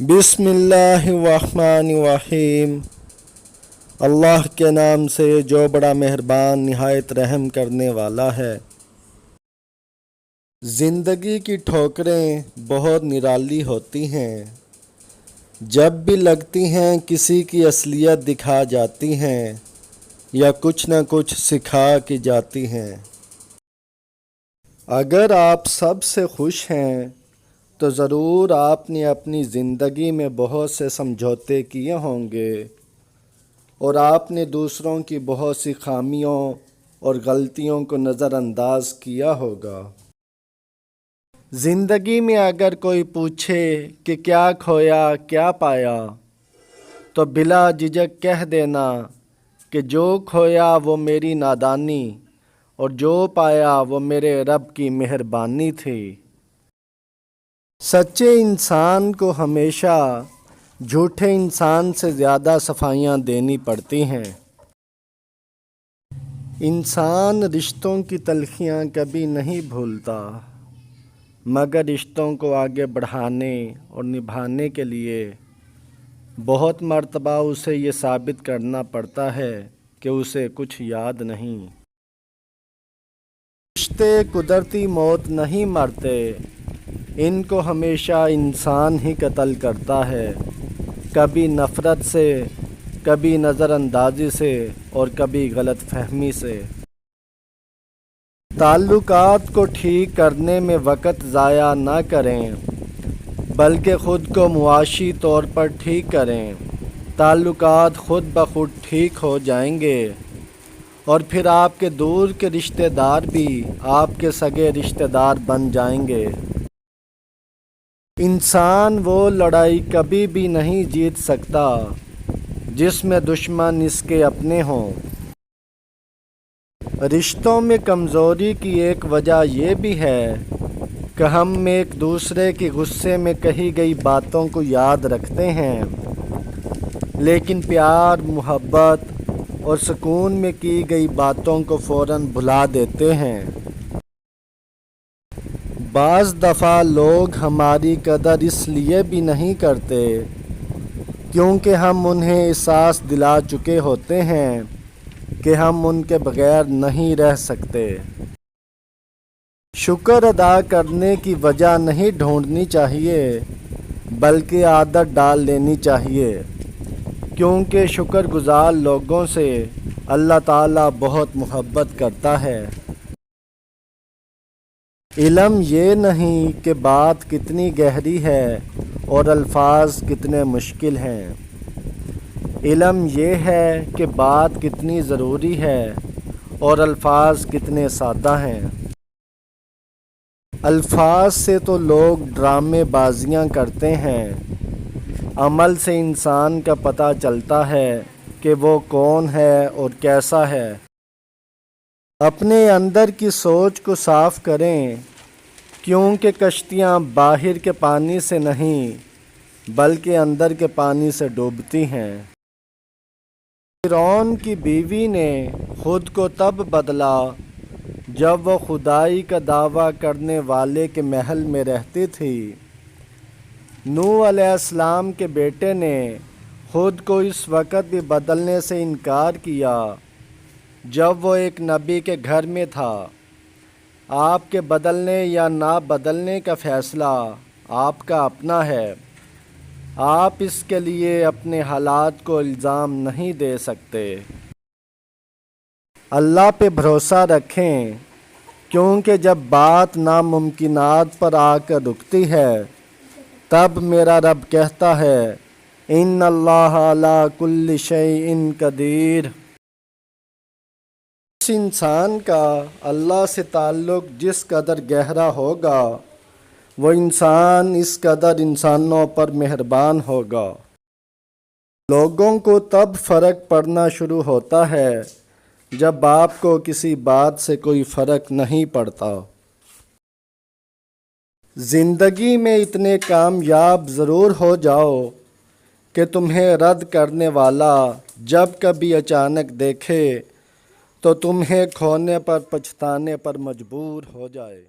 بسم اللہ الرحمن الرحیم۔ اللہ کے نام سے جو بڑا مہربان نہایت رحم کرنے والا ہے۔ زندگی کی ٹھوکریں بہت نرالی ہوتی ہیں، جب بھی لگتی ہیں کسی کی اصلیت دکھا جاتی ہیں یا کچھ نہ کچھ سکھا کے جاتی ہیں۔ اگر آپ سب سے خوش ہیں تو ضرور آپ نے اپنی زندگی میں بہت سے سمجھوتے کیے ہوں گے اور آپ نے دوسروں کی بہت سی خامیوں اور غلطیوں کو نظر انداز کیا ہوگا۔ زندگی میں اگر کوئی پوچھے کہ کیا کھویا کیا پایا تو بلا جھجک کہہ دینا کہ جو کھویا وہ میری نادانی اور جو پایا وہ میرے رب کی مہربانی تھی۔ سچے انسان کو ہمیشہ جھوٹے انسان سے زیادہ صفائیاں دینی پڑتی ہیں۔ انسان رشتوں کی تلخیاں کبھی نہیں بھولتا، مگر رشتوں کو آگے بڑھانے اور نبھانے کے لیے بہت مرتبہ اسے یہ ثابت کرنا پڑتا ہے کہ اسے کچھ یاد نہیں۔ رشتے قدرتی موت نہیں مرتے، ان کو ہمیشہ انسان ہی قتل کرتا ہے، کبھی نفرت سے، کبھی نظر اندازی سے اور کبھی غلط فہمی سے۔ تعلقات کو ٹھیک کرنے میں وقت ضائع نہ کریں، بلکہ خود کو معاشی طور پر ٹھیک کریں۔ تعلقات خود بخود ٹھیک ہو جائیں گے اور پھر آپ کے دور کے رشتہ دار بھی آپ کے سگے رشتہ دار بن جائیں گے۔ انسان وہ لڑائی کبھی بھی نہیں جیت سکتا جس میں دشمن اس کے اپنے ہوں۔ رشتوں میں کمزوری کی ایک وجہ یہ بھی ہے کہ ہم ایک دوسرے کے غصے میں کہی گئی باتوں کو یاد رکھتے ہیں، لیکن پیار، محبت اور سکون میں کی گئی باتوں کو فوراً بھلا دیتے ہیں۔ بعض دفعہ لوگ ہماری قدر اس لیے بھی نہیں کرتے کیونکہ ہم انہیں احساس دلا چکے ہوتے ہیں کہ ہم ان کے بغیر نہیں رہ سکتے۔ شکر ادا کرنے کی وجہ نہیں ڈھونڈنی چاہیے، بلکہ عادت ڈال لینی چاہیے، کیونکہ شکر گزار لوگوں سے اللہ تعالیٰ بہت محبت کرتا ہے۔ علم یہ نہیں کہ بات کتنی گہری ہے اور الفاظ کتنے مشکل ہیں، علم یہ ہے کہ بات کتنی ضروری ہے اور الفاظ کتنے سادہ ہیں۔ الفاظ سے تو لوگ ڈرامے بازیاں کرتے ہیں، عمل سے انسان کا پتہ چلتا ہے کہ وہ کون ہے اور کیسا ہے۔ اپنے اندر کی سوچ کو صاف کریں، کیونکہ کشتیاں باہر کے پانی سے نہیں بلکہ اندر کے پانی سے ڈوبتی ہیں۔ فرعون کی بیوی نے خود کو تب بدلا جب وہ خدائی کا دعویٰ کرنے والے کے محل میں رہتی تھی۔ نوح علیہ السلام کے بیٹے نے خود کو اس وقت بھی بدلنے سے انکار کیا جب وہ ایک نبی کے گھر میں تھا۔ آپ کے بدلنے یا نہ بدلنے کا فیصلہ آپ کا اپنا ہے، آپ اس کے لیے اپنے حالات کو الزام نہیں دے سکتے۔ اللہ پہ بھروسہ رکھیں، کیونکہ جب بات ناممکنات پر آ کر رکتی ہے تب میرا رب کہتا ہے ان اللہ علی کل شیء قدیر۔ اس انسان کا اللہ سے تعلق جس قدر گہرا ہوگا وہ انسان اس قدر انسانوں پر مہربان ہوگا۔ لوگوں کو تب فرق پڑنا شروع ہوتا ہے جب آپ کو کسی بات سے کوئی فرق نہیں پڑتا۔ زندگی میں اتنے کامیاب ضرور ہو جاؤ کہ تمہیں رد کرنے والا جب کبھی اچانک دیکھے تو تمہیں کھونے پر پچھتانے پر مجبور ہو جائے۔